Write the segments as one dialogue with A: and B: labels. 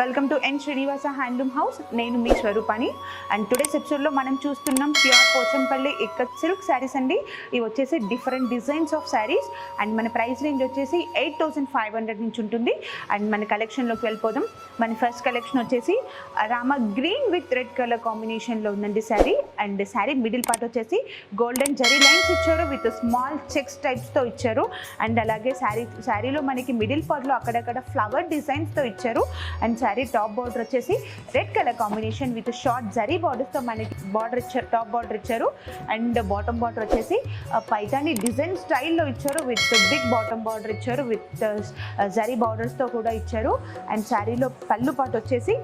A: Welcome to N Srinivasa handloom house. నేను మీ స్వరూపాని. అండ్ టుడేస్ ఎపిసోడ్లో మనం చూస్తున్నాం ప్యూర్ పోచంపల్లి ఇక్కత్ సిల్క్ శారీస్ అండి. ఇవి వచ్చేసి different designs of saris and మన ప్రైస్ రేంజ్ వచ్చేసి 8,500 నుంచి ఉంటుంది. అండ్ మన కలెక్షన్లోకి వెళ్ళిపోదాం. మన ఫస్ట్ కలెక్షన్ వచ్చేసి Rama green with red colour కాంబినేషన్లో ఉందండి sari. And sari middle part వచ్చేసి గోల్డెన్ జరీ లైన్స్ ఇచ్చారు విత్ స్మాల్ చెక్స్ టైప్స్తో ఇచ్చారు. అండ్ అలాగే శారీలో మనకి మిడిల్ పార్ట్లో అక్కడక్కడ ఫ్లవర్ డిజైన్స్తో ఇచ్చారు. అండ్ శారీ టాప్ బార్డర్ వచ్చేసి red colour combination with short zari బార్డర్స్తో మనకి బార్డర్ ఇచ్చారు, టాప్ బార్డర్ ఇచ్చారు. అండ్ బాటమ్ బార్డర్ వచ్చేసి పైతాని డిజైన్ స్టైల్లో ఇచ్చారు విత్ బిగ్ బాటమ్ బార్డర్ ఇచ్చారు విత్ జరీ బార్డర్స్తో కూడా ఇచ్చారు. అండ్ శారీలో పళ్ళు పాటు వచ్చేసి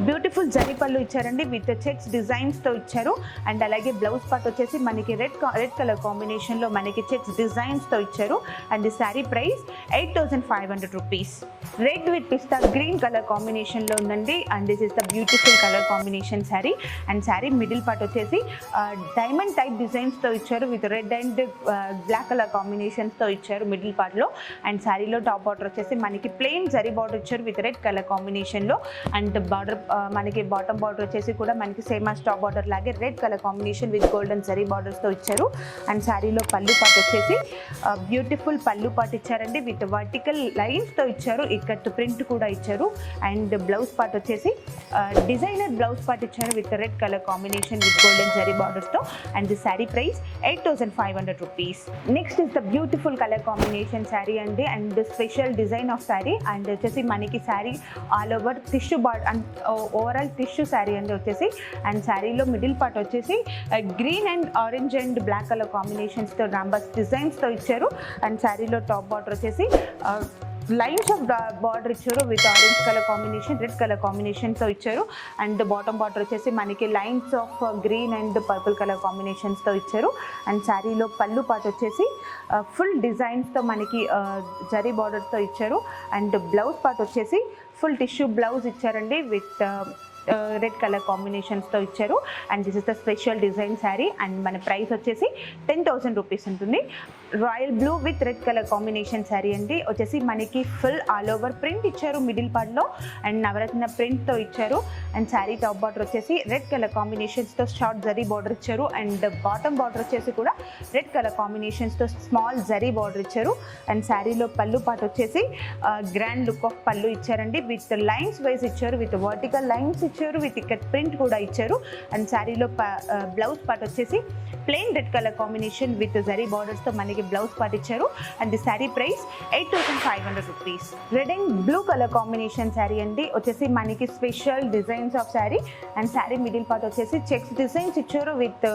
A: బ్యూటిఫుల్ జరీ పళ్ళు ఇచ్చారండి విత్ చెక్స్ డిజైన్స్తో ఇచ్చారు. అండ్ అలాగే బ్లౌజ్ పార్ట్ వచ్చేసి మనకి రెడ్ కలర్ కాంబినేషన్లో మనకి చెక్స్ డిజైన్స్తో ఇచ్చారు. అండ్ ఈ sari price 8,500 rupees. Red with pista green colour కాంబినేషన్లో ఉందండి. And this is the beautiful colour combination sari. And sari middle part వచ్చేసి డైమండ్ టైప్ డిజైన్స్తో ఇచ్చారు with red and black colour కాంబినేషన్స్తో ఇచ్చారు మిడిల్ పార్ట్లో. అండ్ శారీలో టాప్ బార్డర్ వచ్చేసి మనకి ప్లెయిన్ జరీ బార్డర్ ఇచ్చారు విత్ రెడ్ కలర్ కాంబినేషన్లో. అండ్ బార్డర్ మనకి బాటమ్ బార్డర్ వచ్చేసి కూడా మనకి సేమ్ యాజ్ టాప్ బార్డర్ లాగే red colour combination with golden zari బార్డర్స్తో ఇచ్చారు. అండ్ శారీలో పళ్ళు పాటు వచ్చేసి బ్యూటిఫుల్ పళ్ళు పాటు ఇచ్చారండి విత్ వర్టికల్ లైన్స్తో ఇచ్చారు. ఇక్కత్ ప్రింట్ కూడా ఇచ్చారు. అండ్ బ్లౌజ్ పార్ట్ వచ్చేసి డిజైనర్ బ్లౌజ్ పార్ట్ ఇచ్చారు with red colour combination with golden zari బార్డర్స్తో. And the sari price 8,500 rupees. Next is the beautiful colour combination sari అండి. And special design of sari. And వచ్చేసి మనకి sari all over tissue overall tissue sari అండి వచ్చేసి. And శారీలో middle part వచ్చేసి green and orange and black colour కాంబినేషన్స్తో numbers డిజైన్స్తో ఇచ్చారు. అండ్ శారీలో టాప్ బార్డర్ వచ్చేసి లైన్స్ ఆఫ్ బార్డర్ ఇచ్చారు with orange colour combination red colour కాంబినేషన్తో ఇచ్చారు. అండ్ బాటమ్ బార్డర్ వచ్చేసి మనకి lines of green and purple colour కాంబినేషన్స్తో ఇచ్చారు. అండ్ శారీలో పళ్ళు పాటు వచ్చేసి ఫుల్ డిజైన్స్తో మనకి జరీ బార్డర్స్తో ఇచ్చారు. అండ్ బ్లౌజ్ పార్ట్ వచ్చేసి ఫుల్ టిష్యూ బ్లౌజ్ ఇచ్చారండి విత్ రెడ్ కలర్ కాంబినేషన్స్తో ఇచ్చారు. And this is the special design sari. And మన ప్రైస్ వచ్చేసి 10,000 రూపీస్ ఉంటుంది. Royal blue with red colour combination sari అండి వచ్చేసి మనకి ఫుల్ ఆల్ ఓవర్ ప్రింట్ ఇచ్చారు మిడిల్ పార్ట్లో. అండ్ నవరత్న ప్రింట్తో ఇచ్చారు. అండ్ శారీ టాప్ బార్డర్ వచ్చేసి రెడ్ కలర్ కాంబినేషన్స్తో షార్ట్ జరీ బార్డర్ ఇచ్చారు. అండ్ బాటమ్ బార్డర్ వచ్చేసి కూడా రెడ్ కలర్ కాంబినేషన్స్తో స్మాల్ జరీ బార్డర్ ఇచ్చారు. అండ్ శారీలో పళ్ళు పాటు వచ్చేసి గ్రాండ్ లుక్ ఆఫ్ పళ్ళు ఇచ్చారండి విత్ లైన్స్ వైజ్ ఇచ్చారు విత్ వర్టికల్ లైన్స్ ఇచ్చారు విత్ ఇక్కత్ ప్రింట్ కూడా ఇచ్చారు. అండ్ శారీలో బ్లౌజ్ పార్ట్ వచ్చేసి plain red colour combination with zari బార్డర్స్తో మనకి బ్లౌజ్ పార్ట్ ఇచ్చారు. And the sari price 8,500 rupees. Red and blue colour combination sari అండి వచ్చేసి మనకి special designs of sari. And sari middle part వచ్చేసి చెక్స్ డిజైన్స్ ఇచ్చారు విత్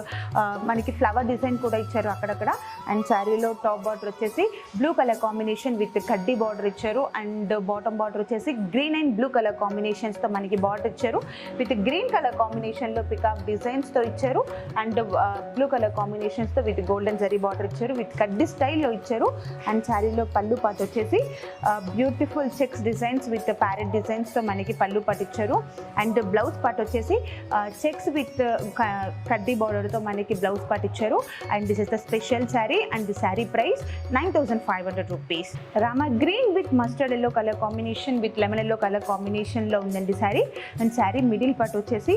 A: మనకి ఫ్లవర్ డిజైన్ కూడా ఇచ్చారు అక్కడక్కడ. అండ్ శారీలో టాప్ బార్డర్ వచ్చేసి బ్లూ కలర్ కాంబినేషన్ విత్ కడ్డీ బార్డర్ ఇచ్చారు. అండ్ బాటమ్ బార్డర్ వచ్చేసి గ్రీన్ అండ్ బ్లూ కలర్ కాంబినేషన్స్తో మనకి బార్డర్ ఇచ్చారు విత్ గ్రీన్ కలర్ కాంబినేషన్లో పికాక్ డిజైన్స్తో ఇచ్చారు. అండ్ బ్లూ కలర్ కాంబినేషన్స్తో విత్ గోల్డెన్ జరీ బార్డర్ ఇచ్చారు విత్ కడ్డీ స్టైల్లో ఇచ్చారు. అండ్ శారీలో పళ్ళు పాటు వచ్చేసి beautiful checks designs with parrot డిజైన్స్తో మనకి పళ్ళు పాటు ఇచ్చారు. అండ్ బ్లౌజ్ పార్ట్ వచ్చేసి చెక్స్ విత్ కడ్డీ బార్డర్తో మనకి బ్లౌజ్ పార్ట్ ఇచ్చారు. And this is the special sari. And the sari price 9,500 rupees. Rama green with mustard yellow colour combination with lemon yellow colour కాంబినేషన్లో ఉందండి sari. And sari middle part వచ్చేసి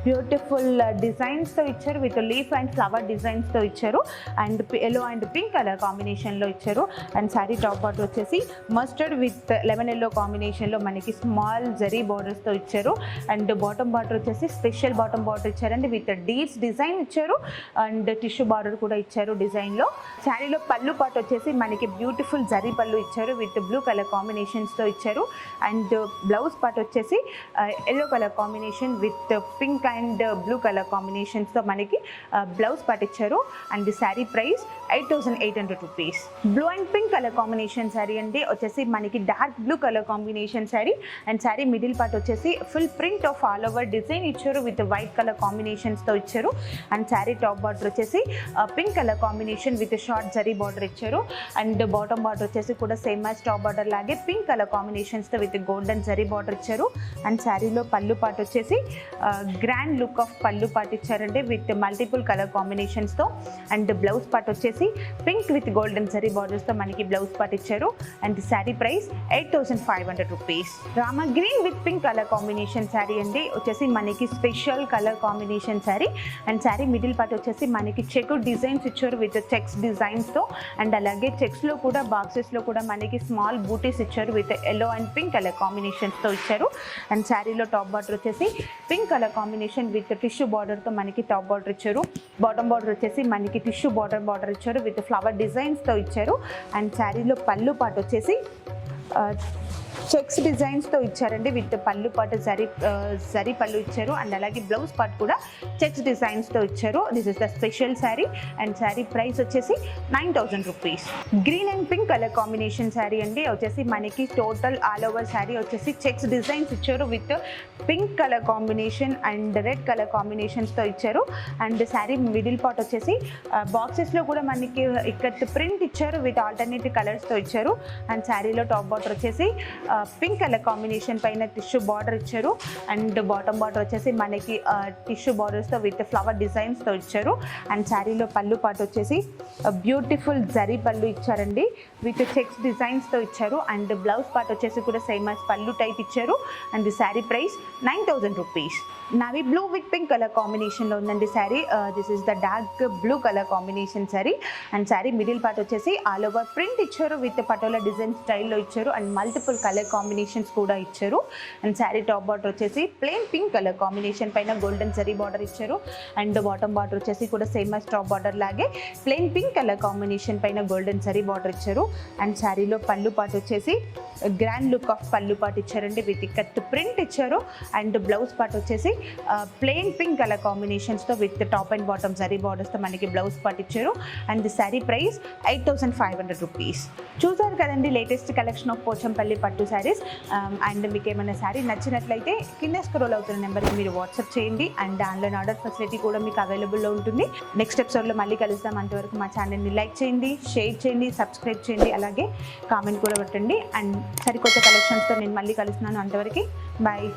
A: బ్యూటిఫుల్ డిజైన్స్తో ఇచ్చారు విత్ లీఫ్ అండ్ ఫ్లవర్ డిజైన్స్తో ఇచ్చారు. And yellow and pink colour కాంబినేషన్లో ఇచ్చారు. And sari top border వచ్చేసి mustard with lemon yellow కాంబినేషన్లో మనకి స్మాల్ జరీ బార్డర్స్తో ఇచ్చారు. అండ్ బాటమ్ బార్డర్ వచ్చేసి స్పెషల్ బాటమ్ బార్డర్ ఇచ్చారండి విత్ డీడ్స్ డిజైన్ ఇచ్చారు. అండ్ టిష్యూ బార్డర్ కూడా ఇచ్చారు డిజైన్లో. శారీలో పళ్ళు పార్ట్ వచ్చేసి మనకి బ్యూటిఫుల్ జరీ పళ్ళు ఇచ్చారు విత్ బ్లూ కలర్ కాంబినేషన్స్తో ఇచ్చారు. అండ్ బ్లౌజ్ పార్ట్ వచ్చేసి yellow colour combination with pink and blue colour కాంబినేషన్స్తో మనకి బ్లౌజ్ పార్ట్ ఇచ్చారు. And the sari price 8,800 rupees. Blue and pink colour combination sari అండి వచ్చేసి మనకి dark blue colour combination sari. And sari middle part వచ్చేసి full print of all over design ఇచ్చారు with white colour కాంబినేషన్స్తో ఇచ్చారు. అండ్ శారీ టాప్ బార్డర్ వచ్చేసి pink colour combination with short zari border ఇచ్చారు. And bottom border వచ్చేసి కూడా సేమ్ యాజ్ టాప్ బార్డర్ లాగే pink colour కాంబినేషన్స్తో విత్ గోల్డెన్ జరీ బార్డర్ ఇచ్చారు. అండ్ శారీలో పళ్ళు పార్ట్ వచ్చేసి గ్రాండ్ గ్రాండ్ లుక్ ఆఫ్ పళ్ళు పార్ట్ ఇచ్చారండి విత్ మల్టిపుల్ కలర్ కాంబినేషన్స్తో. అండ్ బ్లౌజ్ పార్ట్ వచ్చేసి పింక్ విత్ గోల్డెన్ జరీ బార్డర్స్తో మనకి బ్లౌజ్ పార్ట్ ఇచ్చారు. And sari price 8,500 rupees. Rama green with pink colour combination sari అండి వచ్చేసి మనకి special colour combination sari. And sari middle part వచ్చేసి మనకి చెక్ డిజైన్స్ ఇచ్చారు విత్ చెక్స్ డిజైన్స్తో. అండ్ అలాగే చెక్స్లో కూడా బాక్సెస్లో కూడా మనకి స్మాల్ బూటీస్ ఇచ్చారు with yellow and pink colour కాంబినేషన్స్తో ఇచ్చారు. అండ్ శారీలో టాప్ బార్డర్ వచ్చేసి pink colour combination with tissue బార్డర్తో మనకి టాప్ బార్డర్ ఇచ్చారు. బాటమ్ బార్డర్ వచ్చేసి మనకి టిష్యూ బార్డర్ ఇచ్చారు విత్ ఫ్లవర్ డిజైన్స్తో ఇచ్చారు. అండ్ శారీలో పళ్ళు పార్ట్ వచ్చేసి చెక్స్ డిజైన్స్తో ఇచ్చారండి విత్ పళ్ళు పాటు జరీ పళ్ళు ఇచ్చారు. అండ్ అలాగే బ్లౌజ్ పార్ట్ కూడా చెక్స్ డిజైన్స్తో ఇచ్చారు. This is the special sari. And sari price వచ్చేసి 9,000 rupees. Green and pink colour combination sari అండి వచ్చేసి మనకి టోటల్ ఆల్ ఓవర్ శారీ వచ్చేసి చెక్స్ డిజైన్స్ ఇచ్చారు with pink colour combination and red colour కాంబినేషన్స్తో ఇచ్చారు. అండ్ శారీ మిడిల్ పార్ట్ వచ్చేసి బాక్సెస్లో కూడా మనకి ఇక్కడ ప్రింట్ ఇచ్చారు విత్ ఆల్టర్నేటివ్ కలర్స్తో ఇచ్చారు. అండ్ శారీలో టాప్ బార్డర్ వచ్చేసి పింక్ కలర్ కాంబినేషన్ పైన టిష్యూ బార్డర్ ఇచ్చారు. అండ్ బాటమ్ బార్డర్ వచ్చేసి మనకి టిష్యూ బార్డర్స్తో విత్ ఫ్లవర్ డిజైన్స్తో ఇచ్చారు. అండ్ శారీలో పళ్ళు పాటు వచ్చేసి బ్యూటిఫుల్ జరీ పళ్ళు ఇచ్చారండి విత్ చెక్స్ డిజైన్స్తో ఇచ్చారు. అండ్ బ్లౌజ్ పార్ట్ వచ్చేసి కూడా సేమ్ యాజ్ పళ్ళు టైప్ ఇచ్చారు. And the sari price 9,000 rupees. నావి బ్లూ విత్ పింక్ కలర్ కాంబినేషన్లో ఉందండి sari. This is the dark blue colour combination sari. And sari middle part వచ్చేసి ఆల్ ఓవర్ ప్రింట్ ఇచ్చారు విత్ పటోలా డిజైన్ స్టైల్లో ఇచ్చారు. అండ్ మల్టిపుల్ కలర్ కాంబినేషన్స్ కూడా ఇచ్చారు. అండ్ శారీ టాప్ బార్డర్ వచ్చేసి ప్లెయిన్ పింక్ కలర్ కాంబినేషన్ పైన గోల్డెన్ జరీ బార్డర్ ఇచ్చారు. అండ్ బాటమ్ బార్డర్ వచ్చేసి కూడా సేమ్ యాజ్ టాప్ బార్డర్ లాగే ప్లెయిన్ పింక్ కలర్ కాంబినేషన్ పైన గోల్డెన్ జరీ బార్డర్ ఇచ్చారు. అండ్ శారీలో పళ్ళు పార్ట్ వచ్చేసి గ్రాండ్ లుక్ ఆఫ్ పళ్ళు పార్ట్ ఇచ్చారండి విత్ కట్ ప్రింట్ ఇచ్చారు. అండ్ బ్లౌజ్ పార్ట్ వచ్చేసి ప్లెయిన్ పింక్ కలర్ కాంబినేషన్స్తో with top and bottom zari బార్డర్స్తో మనకి బ్లౌజ్ పార్ట్ ఇచ్చారు. And the sari price 8,500 rupees. చూసారు కదండి లేటెస్ట్ కలెక్షన్ ఆఫ్ పోచంపల్లి పట్టు శారీస్. అండ్ మీకు ఏమైనా శారీ నచ్చినట్లయితే కింద స్క్రోల్ అవుతున్న నెంబర్కి మీరు వాట్సాప్ చేయండి. అండ్ ఆన్లైన్ ఆర్డర్ ఫెసిలిటీ కూడా మీకు అవైలబుల్లో ఉంటుంది. నెక్స్ట్ ఎపిసోడ్లో మళ్ళీ కలుస్తాం. అంతవరకు మా ఛానల్ని లైక్ చేయండి, షేర్ చేయండి, సబ్స్క్రైబ్ చేయండి, అలాగే కామెంట్ కూడా పెట్టండి. అండ్ సరికొత్త కలెక్షన్స్తో నేను మళ్ళీ కలుస్తున్నాను. అంతవరకు బాయ్.